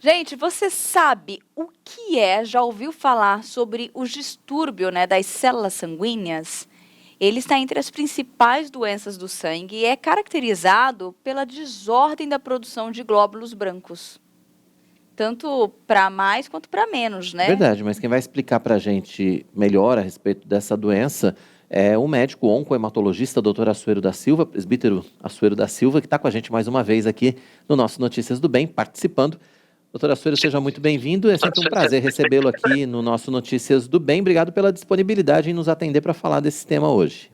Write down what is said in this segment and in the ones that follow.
Gente, você sabe o que já ouviu falar sobre o distúrbio, né, das células sanguíneas? Ele está entre as principais doenças do sangue e é caracterizado pela desordem da produção de glóbulos brancos, tanto para mais quanto para menos, né? Verdade, mas quem vai explicar para a gente melhor a respeito dessa doença é o médico oncohematologista, doutor Assuero da Silva, presbítero Assuero da Silva, que está com a gente mais uma vez aqui no nosso Notícias do Bem, participando. Doutor Assuero, seja muito bem-vindo. É sempre um prazer recebê-lo aqui no nosso Notícias do Bem. Obrigado pela disponibilidade em nos atender para falar desse tema hoje.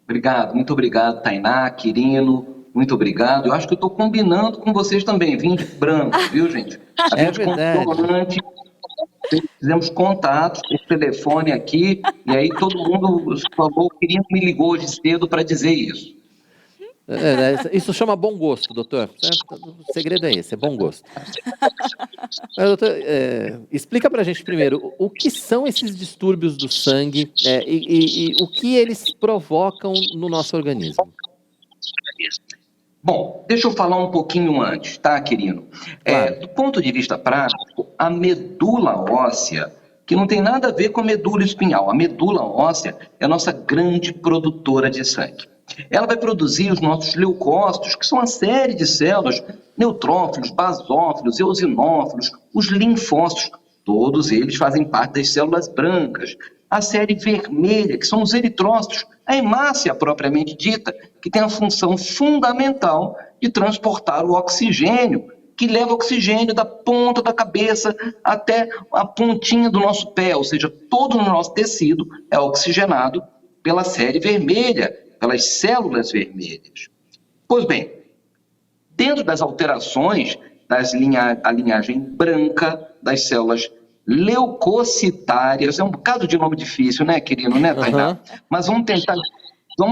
Obrigado, muito obrigado, Tainá, Quirino, muito obrigado. Eu acho que eu estou combinando com vocês também, vim de branco, viu, gente? A É gente verdade. contou antes, fizemos contatos por telefone aqui, e aí todo mundo falou, Quirino me ligou hoje cedo para dizer isso. Isso chama bom gosto, doutor. O segredo é esse, é bom gosto. Mas, doutor, explica pra gente primeiro, o que são esses distúrbios do sangue e o que eles provocam no nosso organismo? Bom, deixa eu falar um pouquinho antes, tá, Quirino? Claro. Do ponto de vista prático, a medula óssea, que não tem nada a ver com a medula espinhal, a medula óssea é a nossa grande produtora de sangue. Ela vai produzir os nossos leucócitos, que são uma série de células, neutrófilos, basófilos, eosinófilos, os linfócitos, todos eles fazem parte das células brancas. A série vermelha, que são os eritrócitos, a hemácia propriamente dita, que tem a função fundamental de transportar o oxigênio, que leva oxigênio da ponta da cabeça até a pontinha do nosso pé, ou seja, todo o nosso tecido é oxigenado pela série vermelha, pelas células vermelhas. Pois bem, dentro das alterações da linhagem branca das células leucocitárias, é um bocado de nome difícil, né, querido, né, Tainá? Mas vamos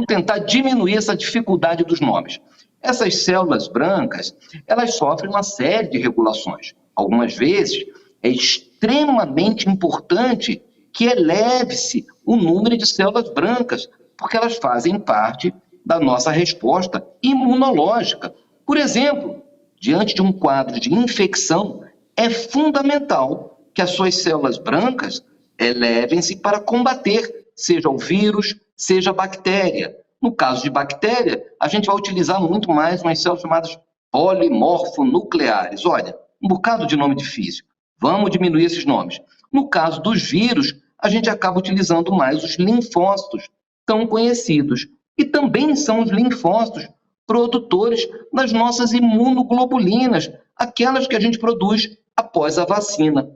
tentar diminuir essa dificuldade dos nomes. Essas células brancas, elas sofrem uma série de regulações. Algumas vezes é extremamente importante que eleve-se o número de células brancas, porque elas fazem parte da nossa resposta imunológica. Por exemplo, diante de um quadro de infecção, é fundamental que as suas células brancas elevem-se para combater, seja o vírus, seja a bactéria. No caso de bactéria, a gente vai utilizar muito mais umas células chamadas polimorfonucleares. Olha, um bocado de nome difícil. Vamos diminuir esses nomes. No caso dos vírus, a gente acaba utilizando mais os linfócitos, tão conhecidos. E também são os linfócitos produtores das nossas imunoglobulinas, aquelas que a gente produz após a vacina.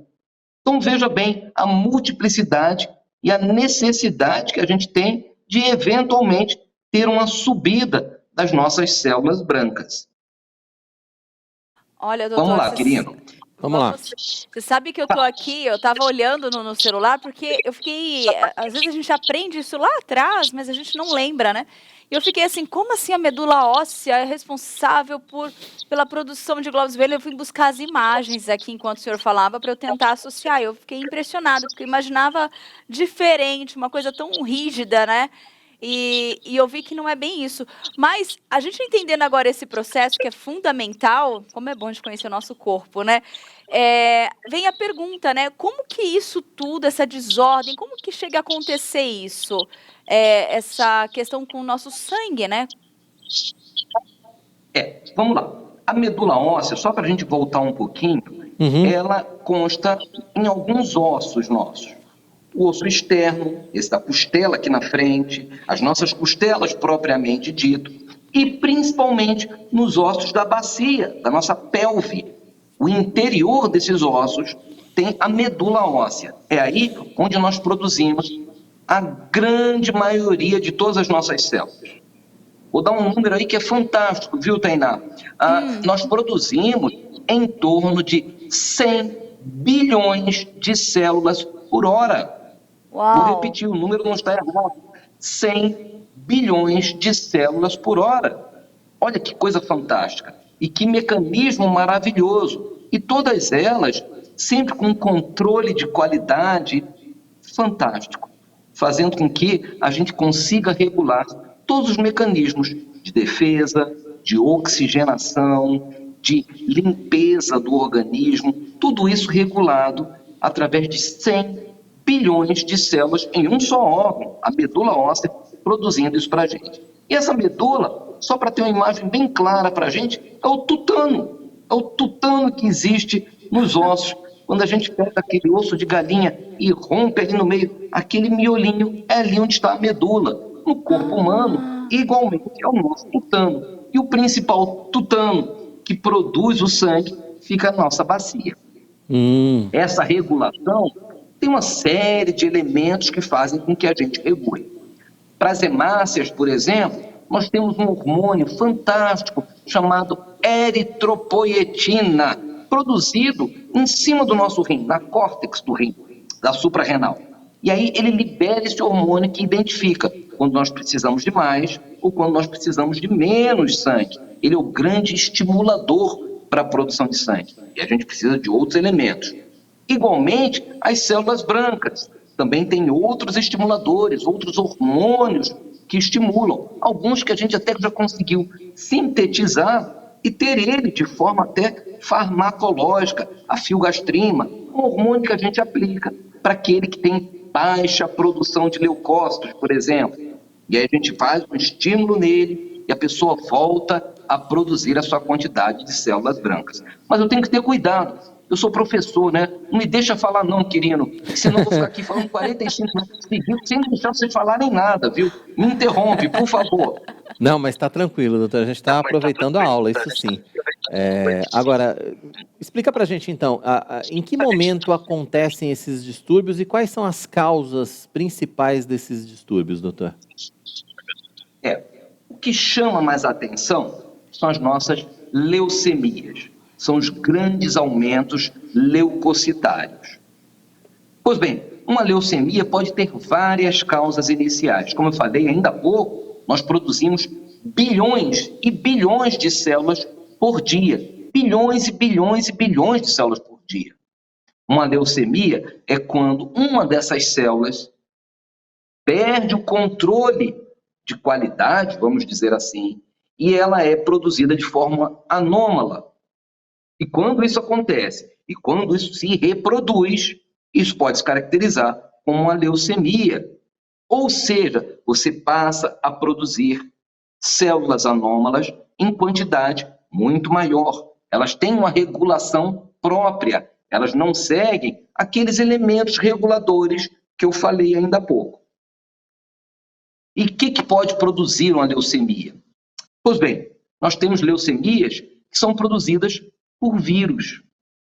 Então, veja bem a multiplicidade e a necessidade que a gente tem de, eventualmente, ter uma subida das nossas células brancas. Olha, doutor, vamos lá, Quirino. Vamos lá. Você sabe que eu tô aqui, eu tava olhando no celular, porque eu fiquei... Às vezes a gente aprende isso lá atrás, mas a gente não lembra, né? E eu fiquei assim, como assim a medula óssea é responsável pela produção de glóbulos vermelhos? Eu fui buscar as imagens aqui enquanto o senhor falava para eu tentar associar. Eu fiquei impressionada, porque eu imaginava diferente, uma coisa tão rígida, né? E eu vi que não é bem isso. Mas a gente entendendo agora esse processo que é fundamental, como é bom de conhecer o nosso corpo, né? Vem a pergunta, né? Como que isso tudo, essa desordem, como que chega a acontecer isso? Essa questão com o nosso sangue, né? Vamos lá. A medula óssea, só para a gente voltar um pouquinho, ela consta em alguns ossos nossos. O osso externo, esse da costela aqui na frente, as nossas costelas propriamente dito, e principalmente nos ossos da bacia, da nossa pelve. O interior desses ossos tem a medula óssea. É aí onde nós produzimos a grande maioria de todas as nossas células. Vou dar um número aí que é fantástico, viu, Tainá? Nós produzimos em torno de 100 bilhões de células por hora. Uau. Vou repetir, o número não está errado. 100 bilhões de células por hora. Olha que coisa fantástica. E que mecanismo maravilhoso. E todas elas sempre com um controle de qualidade fantástico, fazendo com que a gente consiga regular todos os mecanismos de defesa, de oxigenação, de limpeza do organismo, tudo isso regulado através de 100 bilhões de células em um só órgão, a medula óssea, produzindo isso para a gente. E essa medula, só para ter uma imagem bem clara para a gente, é o tutano. É o tutano que existe nos ossos. Quando a gente pega aquele osso de galinha e rompe ali no meio, aquele miolinho é ali onde está a medula. No corpo humano, igualmente, é o nosso tutano. E o principal tutano que produz o sangue fica na nossa bacia. Essa regulação tem uma série de elementos que fazem com que a gente regule. Para as hemácias, por exemplo, nós temos um hormônio fantástico chamado eritropoietina, produzido em cima do nosso rim, na córtex do rim, da suprarrenal. E aí ele libera esse hormônio que identifica quando nós precisamos de mais ou quando nós precisamos de menos sangue. Ele é o grande estimulador para a produção de sangue. E a gente precisa de outros elementos. Igualmente, as células brancas também têm outros estimuladores, outros hormônios que estimulam. Alguns que a gente até já conseguiu sintetizar e ter ele de forma até farmacológica, a filgastrima, um hormônio que a gente aplica para aquele que tem baixa produção de leucócitos, por exemplo. E aí a gente faz um estímulo nele e a pessoa volta a produzir a sua quantidade de células brancas. Mas eu tenho que ter cuidado. Eu sou professor, né? Não me deixa falar não, querido. Senão eu vou ficar aqui falando 45 minutos seguidos sem deixar vocês falarem nada, viu? Me interrompe, por favor. Não, mas está tranquilo, doutor. A gente está aproveitando a aula, isso sim. Agora, explica para a gente, então, em que momento acontecem esses distúrbios e quais são as causas principais desses distúrbios, doutor? O que chama mais atenção são as nossas leucemias. São os grandes aumentos leucocitários. Pois bem, uma leucemia pode ter várias causas iniciais. Como eu falei ainda há pouco, nós produzimos bilhões e bilhões de células por dia. Bilhões e bilhões e bilhões de células por dia. Uma leucemia é quando uma dessas células perde o controle de qualidade, vamos dizer assim, e ela é produzida de forma anômala. E quando isso acontece, e quando isso se reproduz, isso pode se caracterizar como uma leucemia. Ou seja, você passa a produzir células anômalas em quantidade muito maior. Elas têm uma regulação própria, elas não seguem aqueles elementos reguladores que eu falei ainda há pouco. E o que pode produzir uma leucemia? Pois bem, nós temos leucemias que são produzidas por vírus.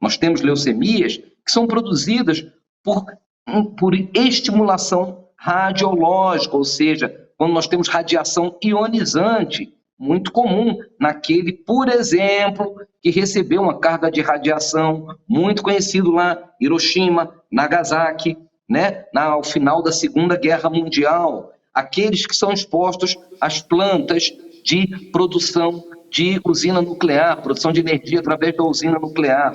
Nós temos leucemias que são produzidas por estimulação radiológica, ou seja, quando nós temos radiação ionizante, muito comum naquele, por exemplo, que recebeu uma carga de radiação, muito conhecido lá, Hiroshima, Nagasaki, né, ao final da Segunda Guerra Mundial, aqueles que são expostos às plantas de produção de usina nuclear, produção de energia através da usina nuclear.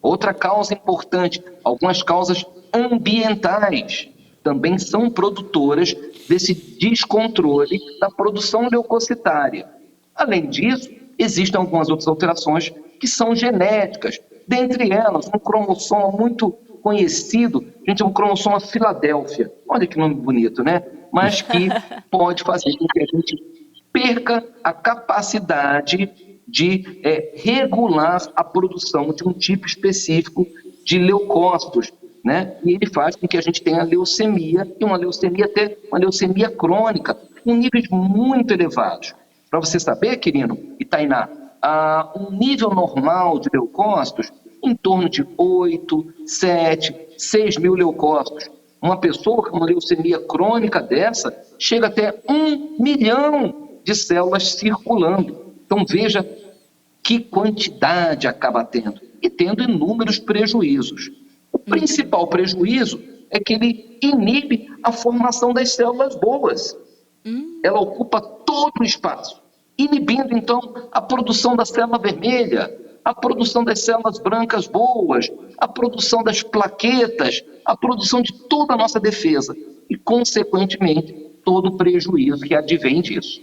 Outra causa importante, algumas causas ambientais também são produtoras desse descontrole da produção leucocitária. Além disso, existem algumas outras alterações que são genéticas. Dentre elas, um cromossomo muito conhecido, gente, é um cromossomo Filadélfia. Olha que nome bonito, né? Mas que pode fazer com que a gente perca a capacidade de regular a produção de um tipo específico de leucócitos, né? E ele faz com que a gente tenha leucemia, e uma leucemia até uma leucemia crônica, com níveis muito elevados. Para você saber, querido, e Tainá, um nível normal de leucócitos em torno de 8, 7, 6 mil leucócitos. Uma pessoa com uma leucemia crônica dessa chega até 1 milhão de células circulando. Então veja que quantidade acaba tendo, e tendo inúmeros prejuízos. O principal prejuízo é que ele inibe a formação das células boas. Ela ocupa todo o espaço, inibindo então a produção da célula vermelha, a produção das células brancas boas, a produção das plaquetas, a produção de toda a nossa defesa e, consequentemente, todo o prejuízo que advém disso.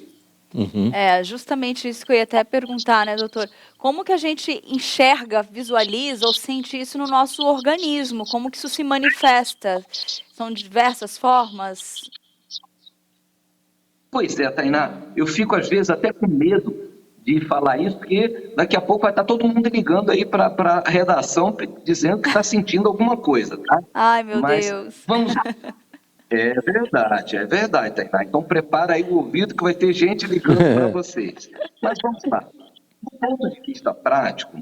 Uhum. É justamente isso que eu ia até perguntar, né, doutor? Como que a gente enxerga, visualiza ou sente isso no nosso organismo? Como que isso se manifesta? São diversas formas? Pois é, Tainá, eu fico às vezes até com medo de falar isso, porque daqui a pouco vai estar todo mundo ligando aí para a redação dizendo que está sentindo alguma coisa, tá? Ai, meu Mas Deus. vamos. É verdade, Tainá. Então prepara aí o ouvido que vai ter gente ligando para vocês. Mas vamos lá. Do ponto de vista prático,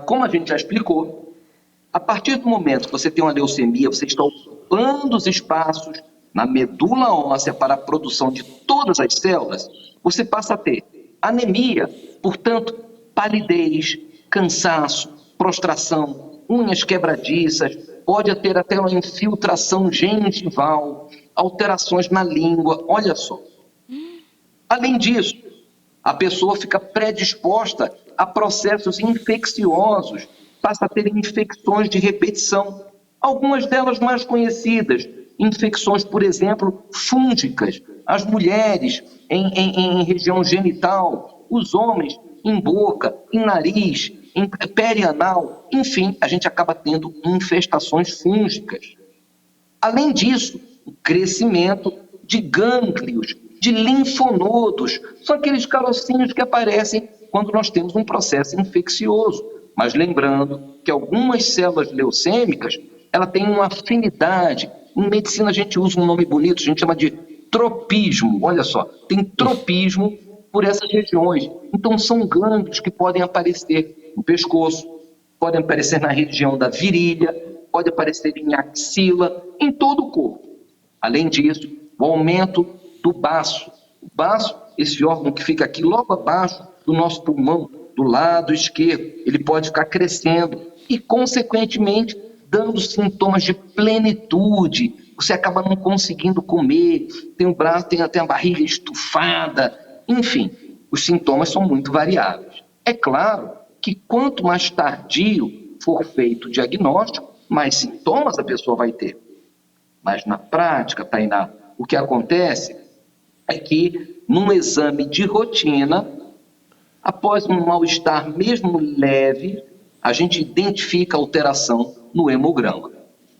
como a gente já explicou, a partir do momento que você tem uma leucemia, você está ocupando os espaços na medula óssea para a produção de todas as células, você passa a ter anemia, portanto, palidez, cansaço, prostração, unhas quebradiças, pode ter até uma infiltração gengival, alterações na língua, olha só. Além disso, a pessoa fica predisposta a processos infecciosos, passa a ter infecções de repetição, algumas delas mais conhecidas, infecções, por exemplo, fúngicas, as mulheres em região genital, os homens em boca, em nariz, em perianal, enfim, a gente acaba tendo infestações fúngicas. Além disso, o crescimento de gânglios, de linfonodos, são aqueles carocinhos que aparecem quando nós temos um processo infeccioso. Mas lembrando que algumas células leucêmicas, ela tem uma afinidade. Em medicina a gente usa um nome bonito, a gente chama de tropismo. Olha só, tem tropismo por essas regiões. Então são gânglios que podem aparecer no pescoço, podem aparecer na região da virilha, pode aparecer em axila, em todo o corpo. Além disso, o aumento do baço. O baço, esse órgão que fica aqui logo abaixo do nosso pulmão, do lado esquerdo, ele pode ficar crescendo e, consequentemente, dando sintomas de plenitude. Você acaba não conseguindo comer, tem o braço, tem até a barriga estufada, enfim, os sintomas são muito variáveis. É claro que quanto mais tardio for feito o diagnóstico, mais sintomas a pessoa vai ter. Mas na prática, Tainá, o que acontece é que num exame de rotina, após um mal-estar mesmo leve, a gente identifica alteração no hemograma.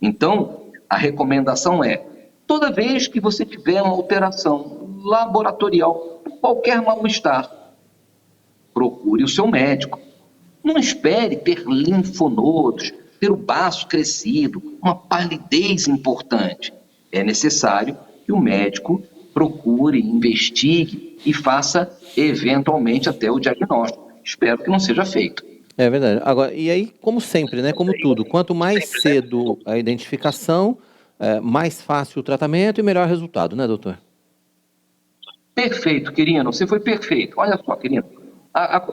Então, a recomendação é, toda vez que você tiver uma alteração laboratorial, qualquer mal-estar, procure o seu médico. Não espere ter linfonodos, ter o baço crescido, uma palidez importante. É necessário que o médico procure, investigue e faça, eventualmente, até o diagnóstico. Espero que não seja feito. É verdade. Agora, e aí, como sempre, né? Como tudo, quanto mais cedo a identificação, mais fácil o tratamento e melhor resultado, né, doutor? Perfeito, querido. Você foi perfeito. Olha só, querido.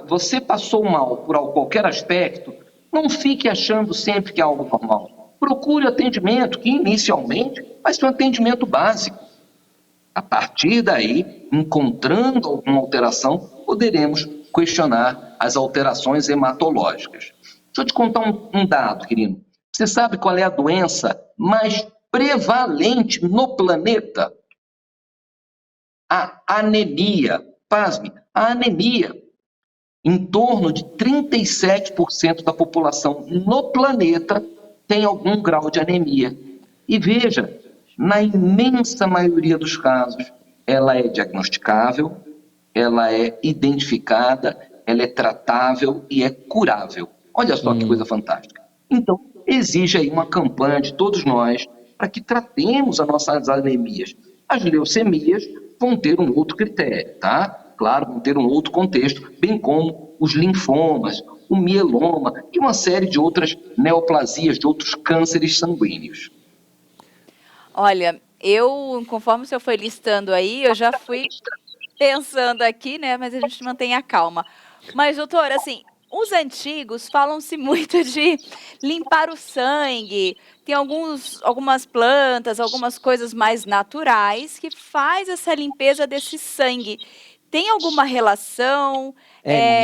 Você passou mal por qualquer aspecto, não fique achando sempre que é algo normal. Procure atendimento, que inicialmente vai ser um atendimento básico. A partir daí, encontrando alguma alteração, poderemos questionar as alterações hematológicas. Deixa eu te contar um dado, querido. Você sabe qual é a doença mais prevalente no planeta? A anemia. Pasme, a anemia. Em torno de 37% da população no planeta tem algum grau de anemia. E veja, na imensa maioria dos casos, ela é diagnosticável, ela é identificada, ela é tratável e é curável. Olha só que coisa fantástica. Então, exige aí uma campanha de todos nós para que tratemos as nossas anemias. As leucemias vão ter um outro critério, tá? Claro, vão ter um outro contexto, bem como os linfomas, o mieloma e uma série de outras neoplasias, de outros cânceres sanguíneos. Olha, conforme o senhor foi listando aí, eu já fui pensando aqui, né? Mas a gente mantém a calma. Mas, doutor, assim, os antigos falam-se muito de limpar o sangue. Tem algumas plantas, algumas coisas mais naturais que faz essa limpeza desse sangue. Tem alguma relação?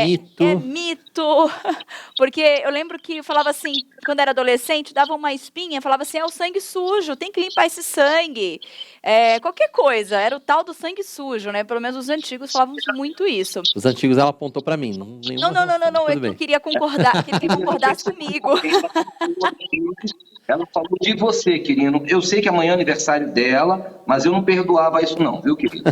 Mito. É mito? Porque eu lembro que eu falava assim, quando era adolescente, dava uma espinha, falava assim, é o sangue sujo, tem que limpar esse sangue. Qualquer coisa, era o tal do sangue sujo, né? Pelo menos os antigos falavam muito isso. Os antigos ela apontou para mim. Nenhuma relação, Não, é tudo que eu bem. queria concordar, queria que concordasse comigo. Ela falou de você, querido. Eu sei que amanhã é aniversário dela, mas eu não perdoava isso não, viu, querido?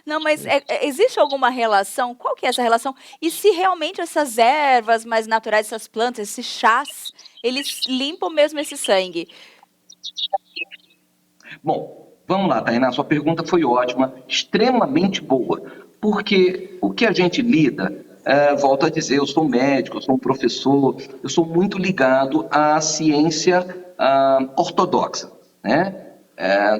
Não, mas existe alguma relação? Qual que é essa relação? E se realmente essas ervas mais naturais, essas plantas, esses chás, eles limpam mesmo esse sangue? Bom, vamos lá, Tainá, sua pergunta foi ótima, extremamente boa, porque o que a gente lida, volto a dizer, eu sou médico, eu sou um professor, eu sou muito ligado à ciência ortodoxa, né?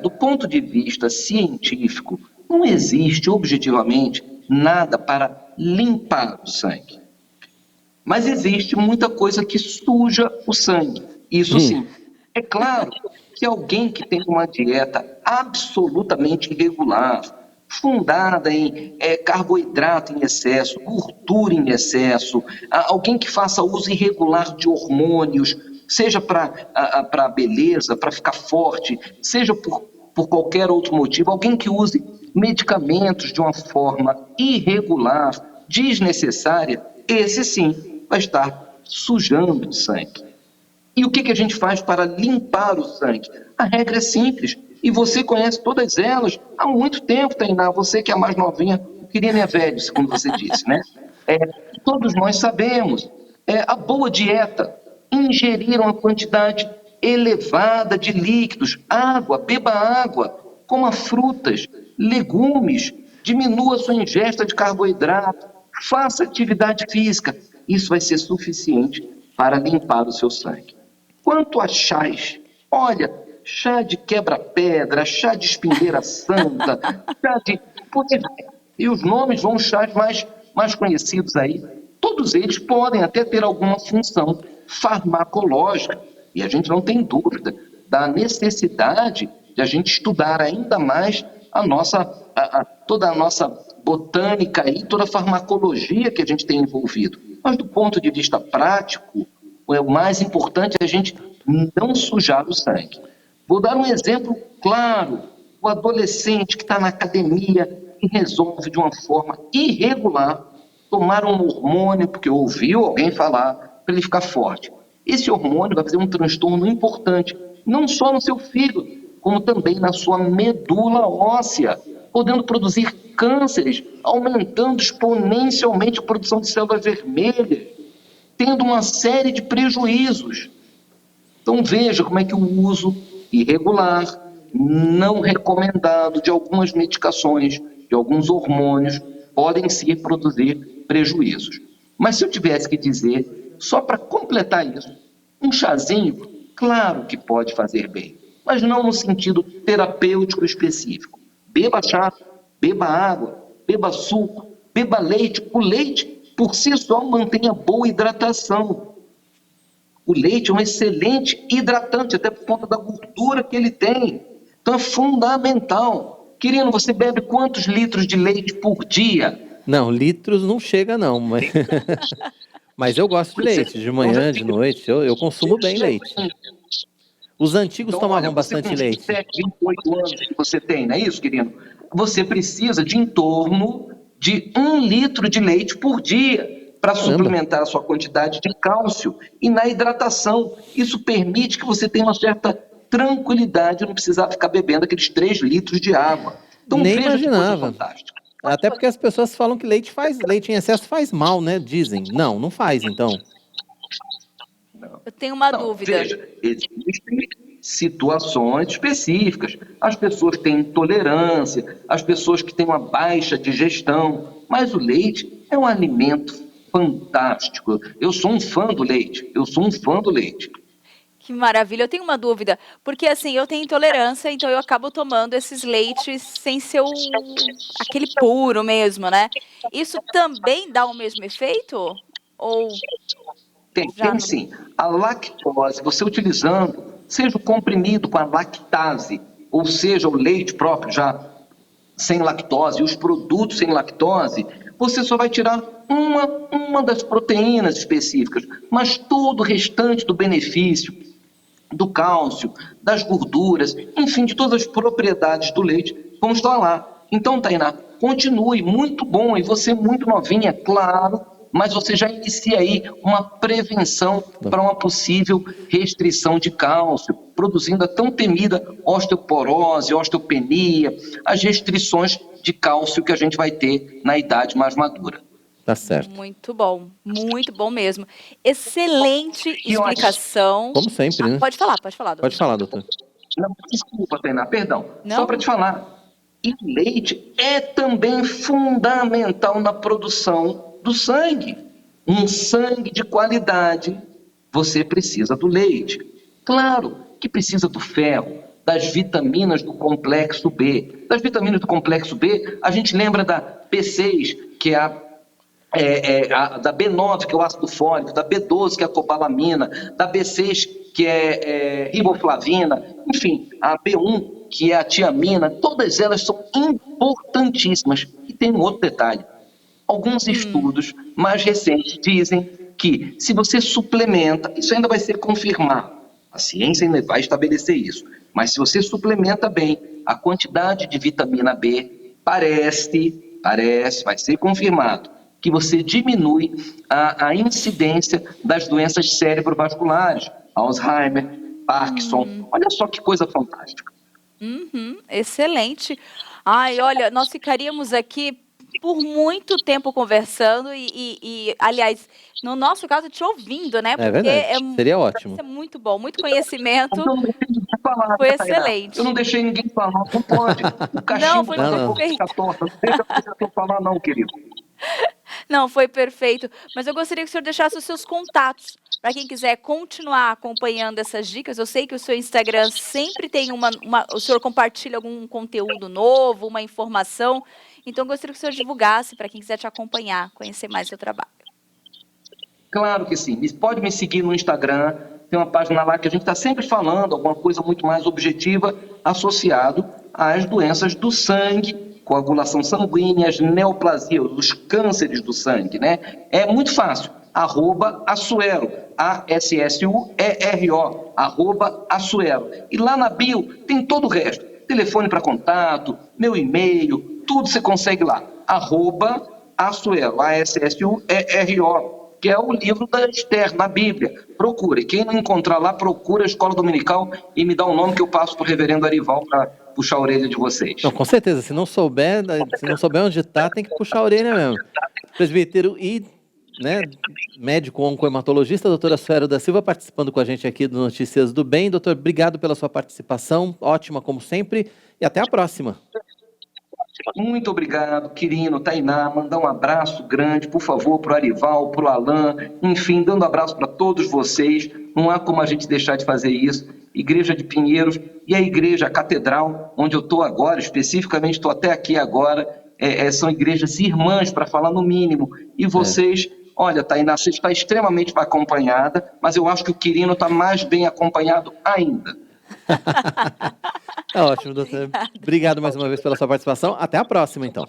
Do ponto de vista científico, não existe objetivamente nada para limpar o sangue. Mas existe muita coisa que suja o sangue. Isso sim. É claro que alguém que tem uma dieta absolutamente irregular, fundada em carboidrato em excesso, gordura em excesso, alguém que faça uso irregular de hormônios, seja para beleza, para ficar forte, seja por qualquer outro motivo, alguém que use medicamentos de uma forma irregular, desnecessária, esse sim vai estar sujando o sangue. E o que a gente faz para limpar o sangue? A regra é simples, e você conhece todas elas há muito tempo, Tainá, você que é a mais novinha, o Quirino é velho, como você disse, né? Todos nós sabemos, a boa dieta, ingerir uma quantidade elevada de líquidos, água, beba água, coma frutas, legumes, diminua sua ingesta de carboidrato, faça atividade física, isso vai ser suficiente para limpar o seu sangue. Quanto a chás, olha, chá de quebra-pedra, chá de espinheira santa, chá de... E os nomes vão chás mais conhecidos aí. Todos eles podem até ter alguma função farmacológica. E a gente não tem dúvida da necessidade de a gente estudar ainda mais toda a nossa botânica e toda a farmacologia que a gente tem envolvido. Mas do ponto de vista prático, o mais importante é a gente não sujar o sangue. Vou dar um exemplo claro. O adolescente que está na academia e resolve de uma forma irregular tomar um hormônio, porque ouviu alguém falar, para ele ficar forte. Esse hormônio vai fazer um transtorno importante, não só no seu fígado, como também na sua medula óssea, podendo produzir cânceres, aumentando exponencialmente a produção de células vermelhas, tendo uma série de prejuízos. Então veja como é que o uso irregular, não recomendado de algumas medicações, de alguns hormônios, podem sim produzir prejuízos. Mas se eu tivesse que dizer, só para completar isso, um chazinho, claro que pode fazer bem, mas não no sentido terapêutico específico. Beba chá, beba água, beba suco, beba leite. O leite, por si só, mantém a boa hidratação. O leite é um excelente hidratante, até por conta da gordura que ele tem. Então é fundamental. Querido, você bebe quantos litros de leite por dia? Não, litros não chega não, mas eu gosto de leite, de manhã, de noite, eu consumo bem leite. Os antigos então, tomavam olha, bastante leite. 27, 28 anos que você tem, não é isso, querido? Você precisa de em torno de 1 litro de leite por dia para suplementar a sua quantidade de cálcio e na hidratação. Isso permite que você tenha uma certa tranquilidade, não precisar ficar bebendo aqueles 3 litros de água. Então, nem veja imaginava. Que coisa fantástica. Até porque as pessoas falam que leite em excesso faz mal, né? Dizem. Não faz, então. Eu tenho uma dúvida. Veja, existem situações específicas. As pessoas têm intolerância, as pessoas que têm uma baixa digestão, mas o leite é um alimento fantástico. Eu sou um fã do leite, Que maravilha. Eu tenho uma dúvida, porque assim, eu tenho intolerância, então eu acabo tomando esses leites sem ser aquele puro mesmo, né? Isso também dá o mesmo efeito? Ou tem sim. A lactose, você utilizando, seja o comprimido com a lactase, ou seja, o leite próprio já sem lactose, os produtos sem lactose, você só vai tirar uma das proteínas específicas, mas todo o restante do benefício, do cálcio, das gorduras, enfim, de todas as propriedades do leite, vão estar lá. Então, Tainá, continue, muito bom, e você muito novinha, claro, mas você já inicia aí uma prevenção para uma possível restrição de cálcio, produzindo a tão temida osteoporose, osteopenia, as restrições de cálcio que a gente vai ter na idade mais madura. Tá certo. Muito bom mesmo. Excelente explicação. Como sempre, né? Pode falar, doutor. Pode falar, doutor. Não, desculpa, Tainá, perdão. Não? Só para te falar, e o leite é também fundamental na produção do sangue. Um sangue de qualidade, você precisa do leite. Claro que precisa do ferro, das vitaminas do complexo B. Das vitaminas do complexo B, a gente lembra da B6, que é da B9, que é o ácido fólico, da B12, que é a cobalamina, da B6, que é riboflavina, enfim, a B1, que é a tiamina, todas elas são importantíssimas. E tem um outro detalhe. Alguns estudos mais recentes dizem que se você suplementa, isso ainda vai ser confirmado, a ciência ainda vai estabelecer isso, mas se você suplementa bem a quantidade de vitamina B, parece, vai ser confirmado, que você diminui a incidência das doenças cerebrovasculares, Alzheimer, Parkinson. Olha só que coisa fantástica. Excelente. Ai, olha, nós ficaríamos aqui por muito tempo conversando e, aliás, no nosso caso, te ouvindo, né? É verdade, seria ótimo. Isso é muito bom, muito conhecimento. Eu não deixei ninguém falar, Foi Tainá. excelente. Eu não deixei ninguém falar, não pode. O cachimbo foi perfeito. Não deixa eu falar não, querido. Não, foi perfeito. Mas eu gostaria que o senhor deixasse os seus contatos para quem quiser continuar acompanhando essas dicas. Eu sei que o seu Instagram sempre tem o senhor compartilha algum conteúdo novo, uma informação. Então, eu gostaria que o senhor divulgasse para quem quiser te acompanhar, conhecer mais seu trabalho. Claro que sim. Pode me seguir no Instagram. Tem uma página lá que a gente está sempre falando alguma coisa muito mais objetiva associado às doenças do sangue, coagulação sanguínea, as neoplasias, os cânceres do sangue, né? É muito fácil. @Assuero, ASSUERO, @Assuero. E lá na bio tem todo o resto. Telefone para contato, meu e-mail, tudo você consegue lá. @Assuero, ASSUERO, que é o livro da Esther, na Bíblia. Procure. Quem não encontrar lá, procura a Escola Dominical e me dá um nome que eu passo para o reverendo Arival para puxar a orelha de vocês. Não, com certeza. Se não souber onde está, tem que puxar a orelha mesmo. Presbítero e médico oncohematologista, doutor Assuero da Silva, participando com a gente aqui do Notícias do Bem. Doutor, obrigado pela sua participação. Ótima, como sempre. E até a próxima. Muito obrigado, Quirino, Tainá. Mandar um abraço grande, por favor, para o Arival, para o Alain, enfim, dando abraço para todos vocês. Não há como a gente deixar de fazer isso. Igreja de Pinheiros e a Igreja Catedral, onde eu estou agora, especificamente estou até aqui agora, são igrejas irmãs, para falar no mínimo. E vocês, olha, Tainá, você está extremamente acompanhada, mas eu acho que o Quirino está mais bem acompanhado ainda. É ótimo, doutor. Obrigado mais uma vez pela sua participação. Até a próxima, então.